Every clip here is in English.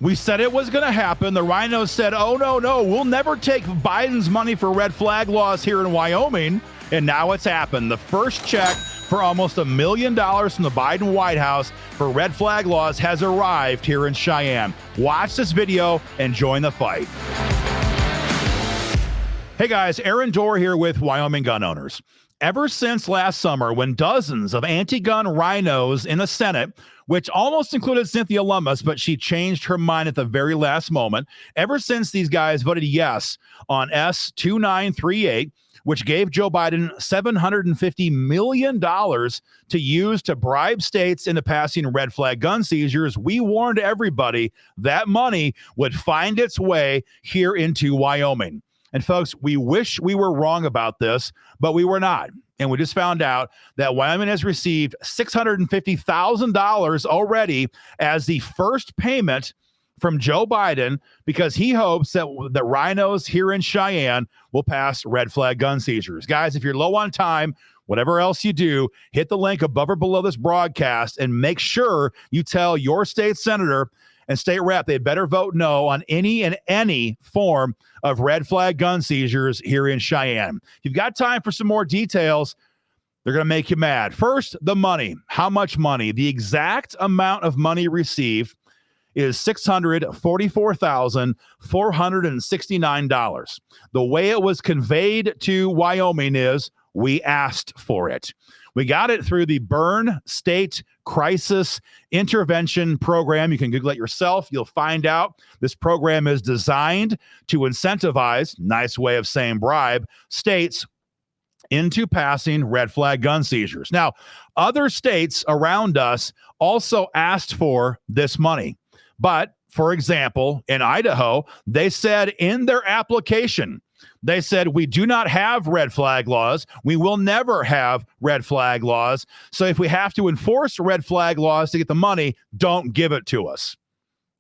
We said it was going to happen. The rhinos said, oh, no, we'll never take Biden's money for red flag laws here in Wyoming. And now it's happened. The first check for almost $1 million from the Biden White House for red flag laws has arrived here in Cheyenne. Watch this video and join the fight. Hey guys, Aaron Dorr here with Wyoming Gun Owners. Ever since last summer, when dozens of anti-gun rhinos in the Senate, which almost included Cynthia Lummis, but she changed her mind at the very last moment, ever since these guys voted yes on S-2938, which gave Joe Biden $750 million to use to bribe states into passing red flag gun seizures, we warned everybody that money would find its way here into Wyoming. And folks, we wish we were wrong about this, but we were not. And we just found out that Wyoming has received $650,000 already as the first payment from Joe Biden because he hopes that the rhinos here in Cheyenne will pass red flag gun seizures. Guys, if you're low on time, whatever else you do, hit the link above or below this broadcast and make sure you tell your state senator and state rep they better vote no on any form of red flag gun seizures here in Cheyenne. If you've got time for some more details, they're going to make you mad. First, the money. How much money? The exact amount of money received is $644,469. The way it was conveyed to Wyoming is we asked for it. We got it through the Burn State Crisis Intervention Program. You can Google it yourself. You'll find out this program is designed to incentivize, nice way of saying bribe, states into passing red flag gun seizures. Now, other states around us also asked for this money. But, for example, in Idaho, they said in their application, they said, we do not have red flag laws. We will never have red flag laws. So if we have to enforce red flag laws to get the money, don't give it to us.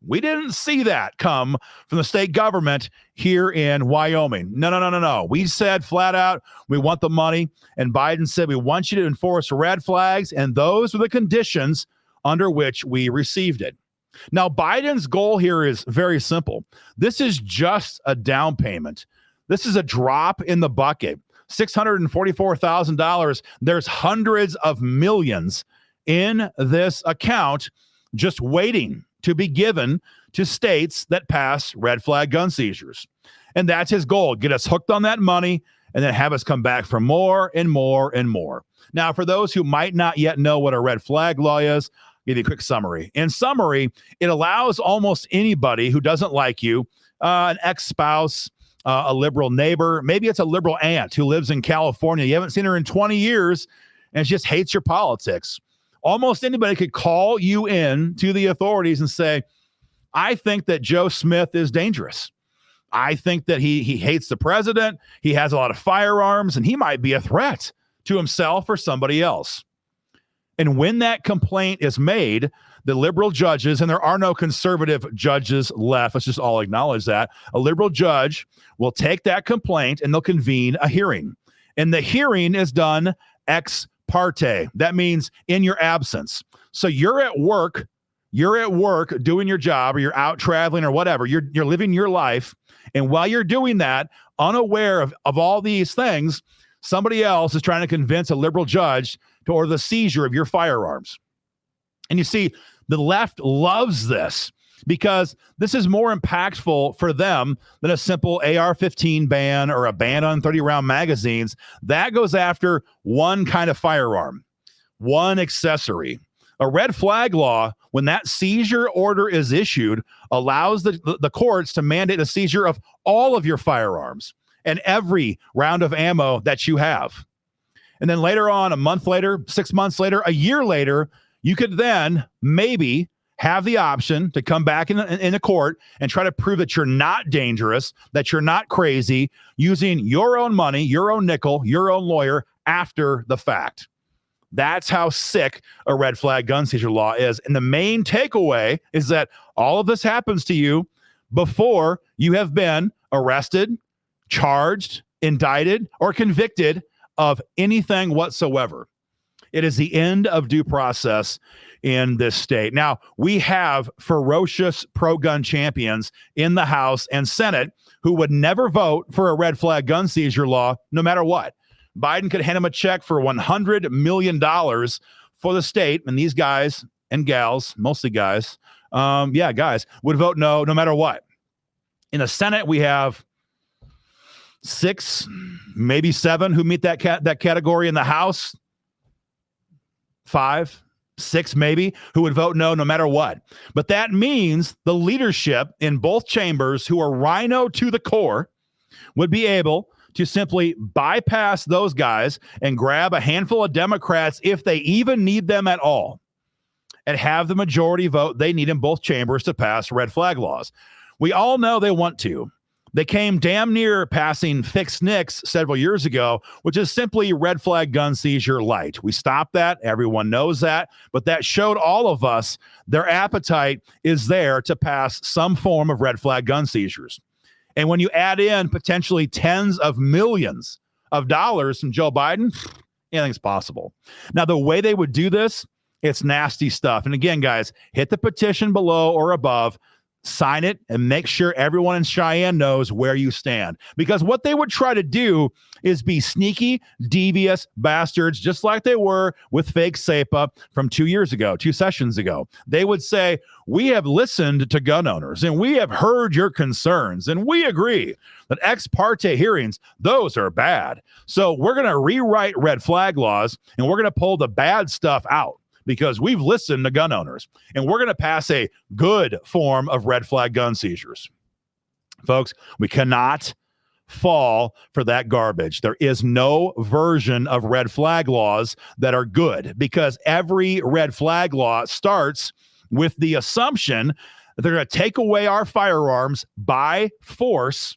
We didn't see that come from the state government here in Wyoming. No. We said flat out, we want the money. And Biden said, we want you to enforce red flags. And those were the conditions under which we received it. Now, Biden's goal here is very simple. This is just a down payment. This is a drop in the bucket. $644,000. There's hundreds of millions in this account just waiting to be given to states that pass red flag gun seizures. And that's his goal. Get us hooked on that money and then have us come back for more and more and more. Now, for those who might not yet know what a red flag law is, I'll give you a quick summary. In summary, it allows almost anybody who doesn't like you, an ex-spouse, a liberal neighbor, maybe it's a liberal aunt who lives in California. You haven't seen her in 20 years and she just hates your politics. Almost anybody could call you in to the authorities and say, I think that Joe Smith is dangerous. I think that he hates the president. He has a lot of firearms and he might be a threat to himself or somebody else. And when that complaint is made, the liberal judges, and there are no conservative judges left, let's just all acknowledge that, a liberal judge will take that complaint and they'll convene a hearing. And the hearing is done ex parte. That means in your absence. So you're at work doing your job, or you're out traveling or whatever. You're living your life. And while you're doing that, unaware of all these things, somebody else is trying to convince a liberal judge to order the seizure of your firearms. And you see, the left loves this because this is more impactful for them than a simple AR-15 ban or a ban on 30-round magazines. That goes after one kind of firearm, one accessory. A red flag law, when that seizure order is issued, allows the courts to mandate a seizure of all of your firearms and every round of ammo that you have. And then later on, a month later, 6 months later, a year later, you could then maybe have the option to come back in a court and try to prove that you're not dangerous, that you're not crazy, using your own money, your own nickel, your own lawyer after the fact. That's how sick a red flag gun seizure law is. And the main takeaway is that all of this happens to you before you have been arrested, charged, indicted, or convicted of anything whatsoever. It is the end of due process in this state. Now, we have ferocious pro-gun champions in the House and Senate who would never vote for a red flag gun seizure law, no matter what. Biden could hand him a check for $100 million for the state, and these guys and gals, mostly guys, guys, would vote no matter what. In the Senate, we have 6, maybe 7 who meet that category. In the House, 5, 6 maybe, who would vote no matter what. But that means the leadership in both chambers, who are rhino to the core, would be able to simply bypass those guys and grab a handful of Democrats, if they even need them at all, and have the majority vote they need in both chambers to pass red flag laws. We all know they want to. They came damn near passing Fix Nix several years ago, which is simply red flag gun seizure light. We stopped that. Everyone knows that. But that showed all of us their appetite is there to pass some form of red flag gun seizures. And when you add in potentially tens of millions of dollars from Joe Biden, anything's possible. Now, the way they would do this, it's nasty stuff. And again, guys, hit the petition below or above, sign it, and make sure everyone in Cheyenne knows where you stand. Because what they would try to do is be sneaky, devious bastards, just like they were with fake SEPA from 2 sessions ago. They would say, we have listened to gun owners, and we have heard your concerns, and we agree that ex parte hearings, those are bad. So we're going to rewrite red flag laws, and we're going to pull the bad stuff out, because we've listened to gun owners, and we're going to pass a good form of red flag gun seizures. Folks, we cannot fall for that garbage. There is no version of red flag laws that are good, because every red flag law starts with the assumption that they're going to take away our firearms by force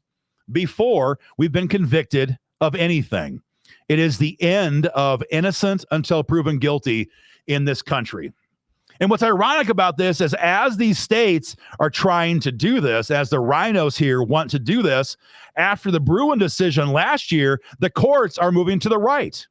before we've been convicted of anything. It is the end of innocent until proven guilty in this country. And what's ironic about this is, as these states are trying to do this, as the rhinos here want to do this, after the Bruen decision last year, the courts are moving to the right.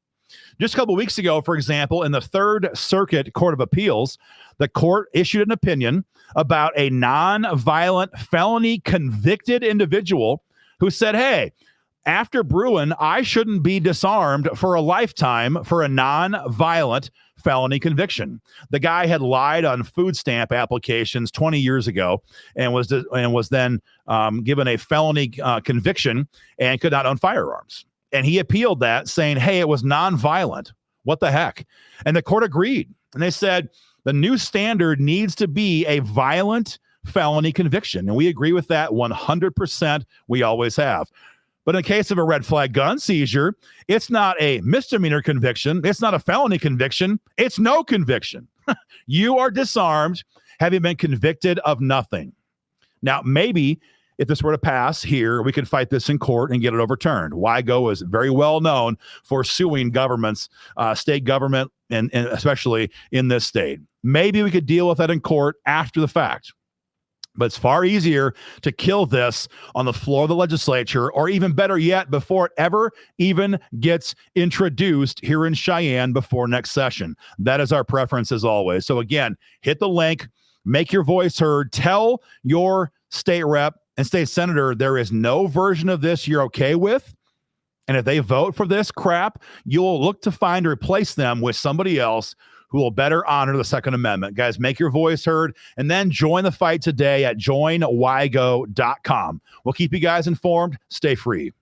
Just a couple weeks ago, for example, in the Third Circuit Court of Appeals, the court issued an opinion about a non-violent felony convicted individual who said, hey, after Bruen, I shouldn't be disarmed for a lifetime for a non-violent felony conviction. The guy had lied on food stamp applications 20 years ago and was then given a felony conviction and could not own firearms. And he appealed that, saying, hey, it was non-violent. What the heck? And the court agreed. And they said the new standard needs to be a violent felony conviction. And we agree with that 100%. We always have. But in the case of a red flag gun seizure, it's not a misdemeanor conviction. It's not a felony conviction. It's no conviction. You are disarmed, having been convicted of nothing. Now, maybe if this were to pass here, we could fight this in court and get it overturned. WIGO is very well known for suing governments, state government, and especially in this state. Maybe we could deal with that in court after the fact. But it's far easier to kill this on the floor of the legislature, or even better yet, before it ever even gets introduced here in Cheyenne before next session. That is our preference as always. So again, hit the link, make your voice heard, tell your state rep and state senator there is no version of this you're okay with. And if they vote for this crap, you'll look to find to replace them with somebody else who will better honor the Second Amendment. Guys, make your voice heard, and then join the fight today at joinwygo.com. We'll keep you guys informed. Stay free.